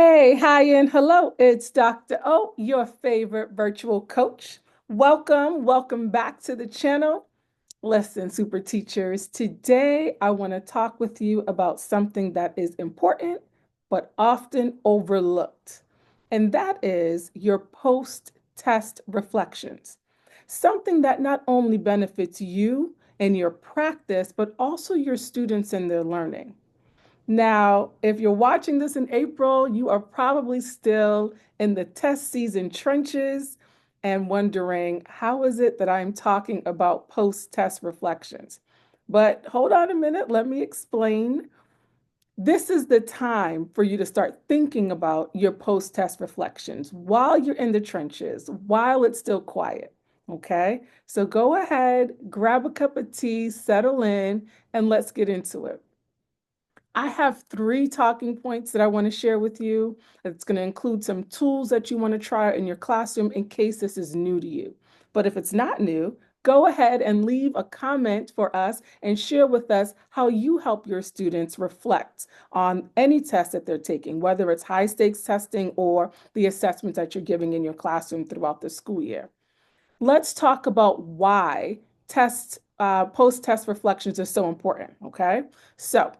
Hey, hi, and hello. It's Dr. O, your favorite virtual coach. Welcome back to the channel. Listen, super teachers, today I want to talk with you about something that is important but often overlooked, and that is your post-test reflections. Something that not only benefits you and your practice, but also your students and their learning. Now, if you're watching this in April, you are probably still in the test season trenches and wondering, how is it that I'm talking about post-test reflections? But hold on a minute, let me explain. This is the time for you to start thinking about your post-test reflections while you're in the trenches, while it's still quiet. Okay, so go ahead, grab a cup of tea, settle in, and let's get into it. I have three talking points that I want to share with you. It's going to include some tools that you want to try in your classroom in case this is new to you. But if it's not new, go ahead and leave a comment for us and share with us how you help your students reflect on any test that they're taking, whether it's high stakes testing or the assessments that you're giving in your classroom throughout the school year. Let's talk about why post-test reflections are so important, okay? So,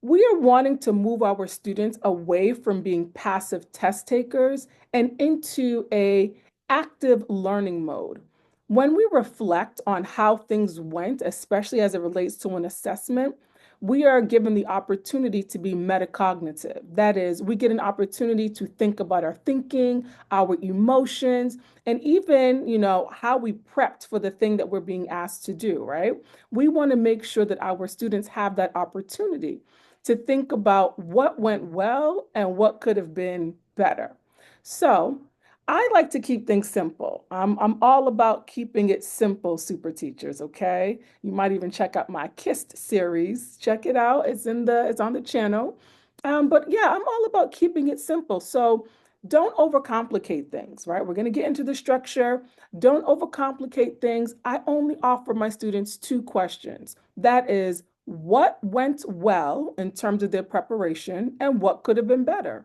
we are wanting to move our students away from being passive test takers and into a active learning mode. When we reflect on how things went, especially as it relates to an assessment, we are given the opportunity to be metacognitive. That is, we get an opportunity to think about our thinking, our emotions, and even, how we prepped for the thing that we're being asked to do, right? We want to make sure that our students have that opportunity to think about what went well and what could have been better. So I like to keep things simple. I'm all about keeping it simple, super teachers, okay? You might even check out my Kissed series. Check it out. It's on the channel. But yeah, I'm all about keeping it simple. So don't overcomplicate things, right? We're going to get into the structure. Don't overcomplicate things. I only offer my students two questions. That is, what went well in terms of their preparation and what could have been better.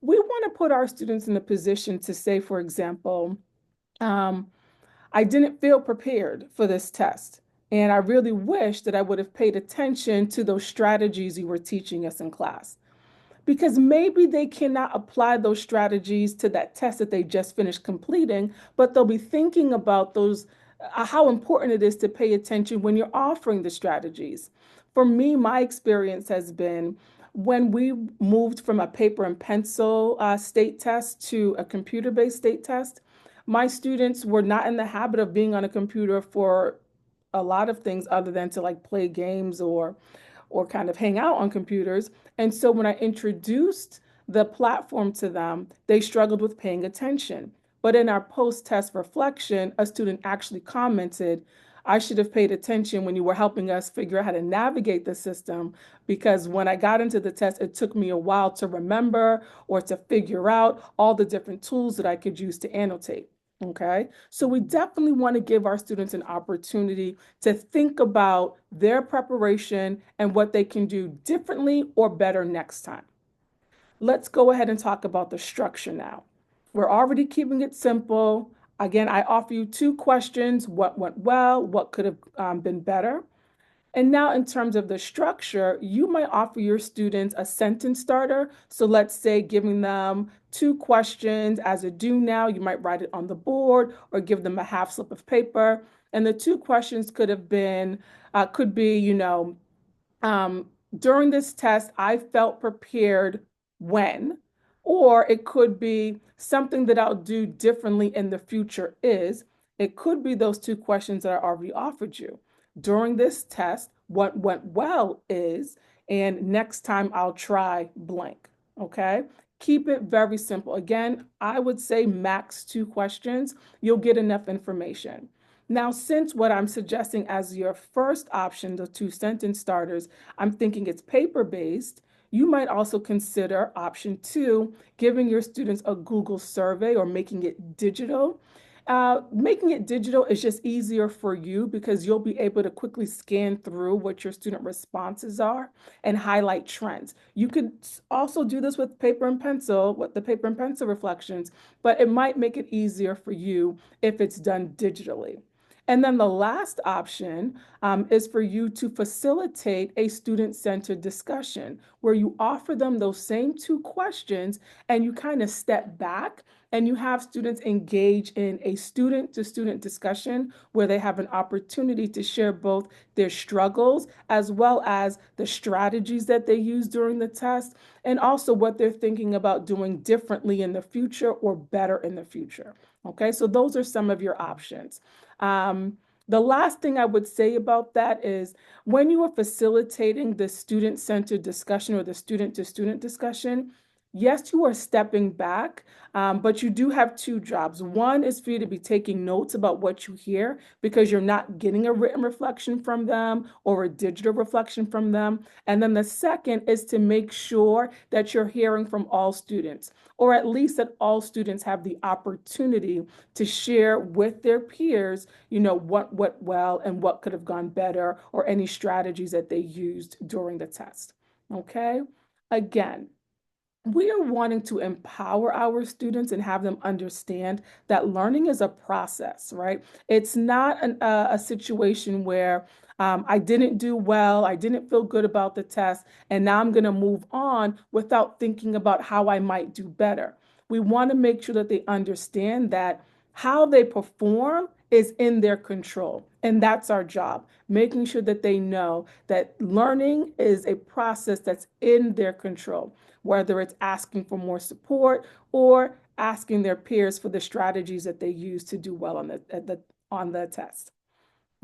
We want to put our students in a position to say, for example, um, I didn't feel prepared for this test. And I really wish that I would have paid attention to those strategies you were teaching us in class. Because maybe they cannot apply those strategies to that test that they just finished completing, but they'll be thinking about how important it is to pay attention when you're offering the strategies. For me, my experience has been when we moved from a paper and pencil state test to a computer-based state test, my students were not in the habit of being on a computer for a lot of things other than to like play games or kind of hang out on computers. And so when I introduced the platform to them, they struggled with paying attention. But in our post-test reflection, a student actually commented, I should have paid attention when you were helping us figure out how to navigate the system, because when I got into the test, it took me a while to remember or to figure out all the different tools that I could use to annotate. Okay, so we definitely want to give our students an opportunity to think about their preparation and what they can do differently or better next time. Let's go ahead and talk about the structure now. We're already keeping it simple. Again, I offer you two questions: what went well, what could have been better? And now in terms of the structure, you might offer your students a sentence starter. So let's say giving them two questions as a do now, you might write it on the board or give them a half slip of paper. And the two questions could be, um, during this test, I felt prepared when, or it could be something that I'll do differently in the future is, it could be those two questions that I already offered you. During this test, what went well is, and next time I'll try blank, okay? Keep it very simple. Again, I would say max two questions. You'll get enough information. Now, since what I'm suggesting as your first option, the two sentence starters, I'm thinking it's paper-based, you might also consider option two, giving your students a Google survey or making it digital. Making it digital is just easier for you because you'll be able to quickly scan through what your student responses are and highlight trends. You could also do this with paper and pencil, with the paper and pencil reflections, but it might make it easier for you if it's done digitally. And then the last option is for you to facilitate a student-centered discussion where you offer them those same two questions and you kind of step back and you have students engage in a student-to-student discussion where they have an opportunity to share both their struggles as well as the strategies that they use during the test and also what they're thinking about doing differently in the future or better in the future. Okay, so those are some of your options. The last thing I would say about that is when you are facilitating the student-centered discussion or the student-to-student discussion, yes, you are stepping back, but you do have two jobs. One is for you to be taking notes about what you hear because you're not getting a written reflection from them or a digital reflection from them. And then the second is to make sure that you're hearing from all students, or at least that all students have the opportunity to share with their peers, what went well and what could have gone better, or any strategies that they used during the test. Okay? Again, we are wanting to empower our students and have them understand that learning is a process, right? It's not a situation where I didn't do well, I didn't feel good about the test, and now I'm going to move on without thinking about how I might do better. We want to make sure that they understand that how they perform is in their control. And that's our job, making sure that they know that learning is a process that's in their control, whether it's asking for more support or asking their peers for the strategies that they use to do well on the test.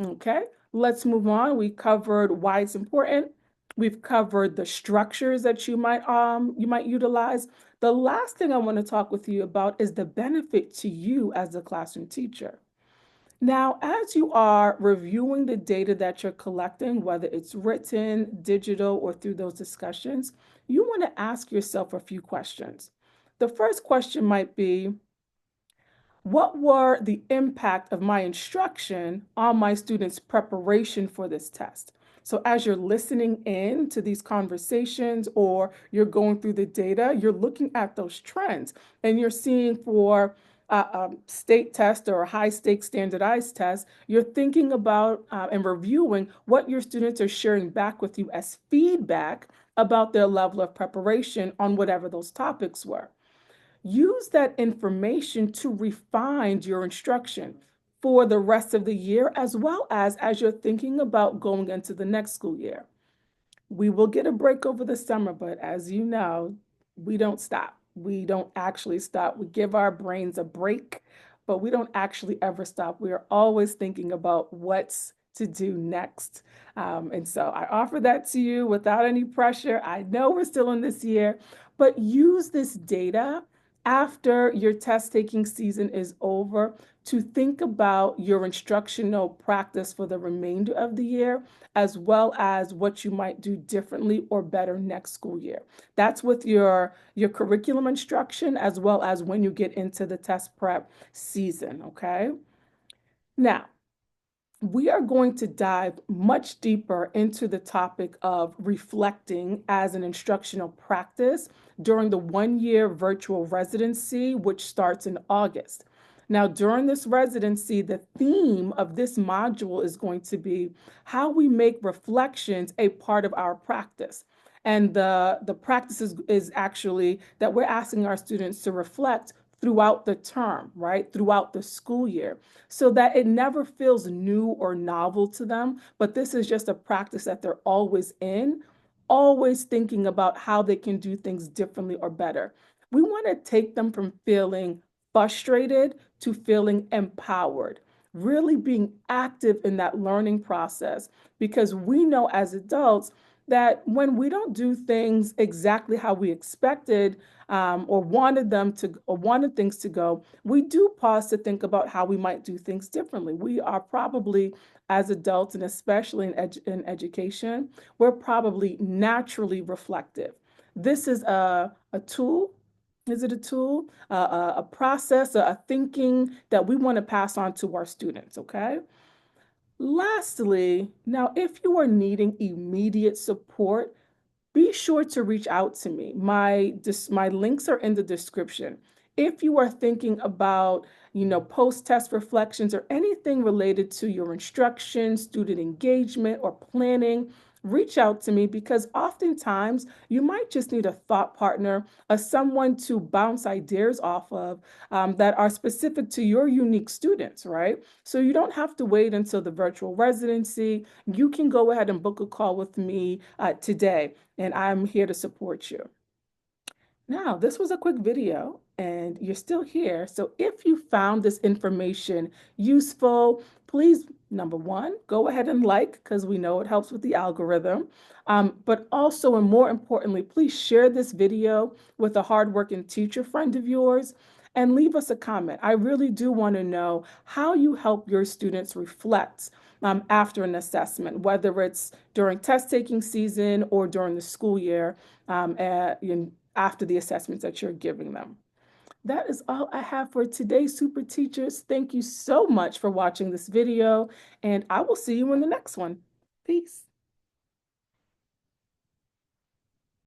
Okay, let's move on. We covered why it's important. We've covered the structures that you might utilize. The last thing I want to talk with you about is the benefit to you as a classroom teacher. Now, as you are reviewing the data that you're collecting, whether it's written, digital, or through those discussions, you want to ask yourself a few questions. The first question might be, what were the impact of my instruction on my students' preparation for this test? So as you're listening in to these conversations or you're going through the data, you're looking at those trends and you're seeing for a state test or a high stakes standardized test, you're thinking about and reviewing what your students are sharing back with you as feedback about their level of preparation on whatever those topics were. Use that information to refine your instruction for the rest of the year as you're thinking about going into the next school year. We will get a break over the summer, but as you know, we don't stop. We don't actually stop. We give our brains a break, but we don't actually ever stop. We are always thinking about what's to do next. And so I offer that to you without any pressure. I know we're still in this year, but use this data after your test taking season is over to think about your instructional practice for the remainder of the year, as well as what you might do differently or better next school year. That's with your curriculum instruction, as well as when you get into the test prep season, okay? Now, we are going to dive much deeper into the topic of reflecting as an instructional practice during the one-year virtual residency, which starts in August. Now, during this residency, the theme of this module is going to be how we make reflections a part of our practice. And the practice is actually that we're asking our students to reflect throughout the term, right? Throughout the school year, so that it never feels new or novel to them, but this is just a practice that they're always in, always thinking about how they can do things differently or better. We want to take them from feeling frustrated to feeling empowered, really being active in that learning process, because we know as adults that when we don't do things exactly how we expected, or wanted things to go, we do pause to think about how we might do things differently. We are probably, as adults, and especially in education, we're probably naturally reflective. This is a tool Is it a tool, a process, a thinking that we want to pass on to our students, okay? Lastly, now if you are needing immediate support, be sure to reach out to me. My links are in the description. If you are thinking about, post-test reflections or anything related to your instruction, student engagement, or planning, reach out to me because oftentimes you might just need a thought partner, someone to bounce ideas off of that are specific to your unique students, right? So you don't have to wait until the virtual residency. You can go ahead and book a call with me today, and I'm here to support you. Now, this was a quick video and you're still here. So if you found this information useful, please, number one, go ahead and like, because we know it helps with the algorithm. But also, and more importantly, please share this video with a hardworking teacher friend of yours and leave us a comment. I really do want to know how you help your students reflect after an assessment, whether it's during test taking season or during the school year. After the assessments that you're giving them. That is all I have for today, Super Teachers. Thank you so much for watching this video, and I will see you in the next one. Peace.